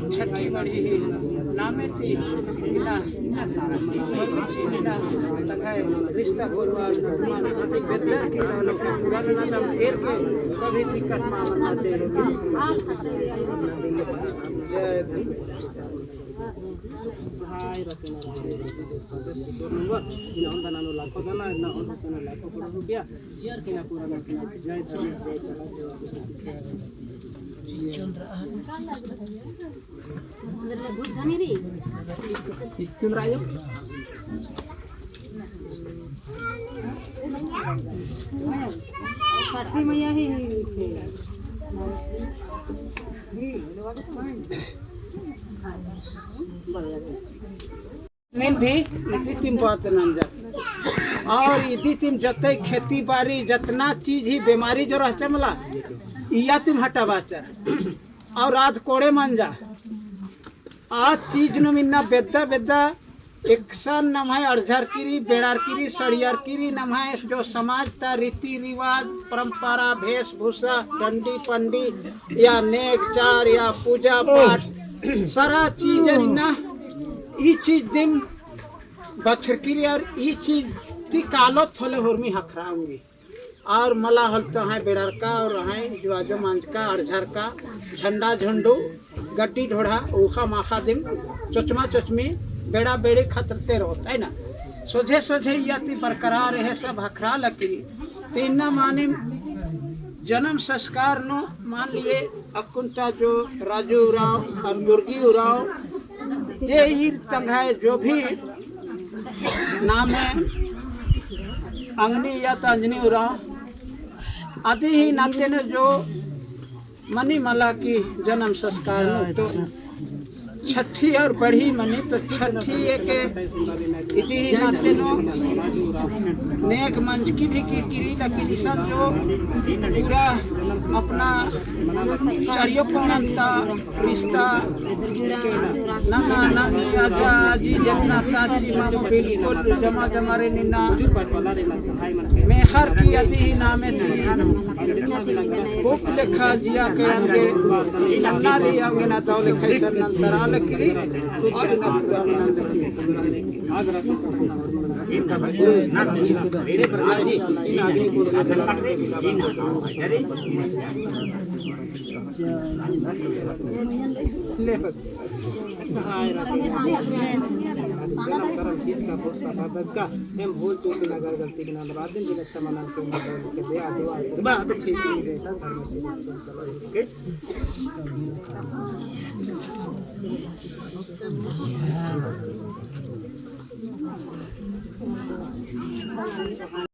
छठी बड़ी नामे थी रिश्ता गुरुवार बेदर की घेर के कभी दिक्कत मानते मैया ही भी इति तिम बात नंजा और इति तिम जते खेती बाड़ी जतना चीज ही बीमारी जो रहते मला या तुम हटावा और आज कोड़े मंजा आज चीज नु मिन्ना बेद्दा बेद्दा एकसन नाम है अर्झरकिरी बेड़ारकिरी सड़ियारकिरी नाम है जो समाज का रीति रिवाज परंपरा वेशभूषा डंडी पंडी या नेक चार या पूजा पाठ सारा चीज ना ई चीज दिन बछरकिरी और ई चीज ती कालो थोले हुरमी हखराऊंगी और मला हलता है बेड़र का और है जो मंच का अर्झर का झंडा झंडू गड्डी ढोढ़ा ऊखा माखा दिम चोचमा चोचमी बेड़ा बेड़ी खतरते रहता है ना सोझे सोझे याति बरकरार है सब हखरा लकीरी तीन माने जन्म संस्कार नो मान लिए अकुंता जो राजू राव और मुर्गी उराव ये ही तंगाए जो भी नाम है अंगनी या तंजनी उराव आदि ही नाते ने जो मनी मला की जन्म संस्कार नो तो छठी और बड़ी मनी तो छठी एक इति ही नाते नो नेक मंच की भी किरकिरी लकी दिशन जो पूरा अपना चारियों पुनंता रिश्ता नाना नानी आजा जी जितना ताजी माँ बिल्कुल जमा जमा रे निन्ना मैं हर की यदि ही नामे थी बुक लिखा जिया के अंगे नन्ना रे अंगे ना तो लिखा इधर नंतरा लकीरी और ले सहाय जन्म करम किस का पोस्ट का कागज का हम भूल चूक बिना अगर गलती बिना बता दिन जिन अच्छा मना के बोल के दे आदो आसर बा तो ठीक नहीं रहता धर्म से चलो ओके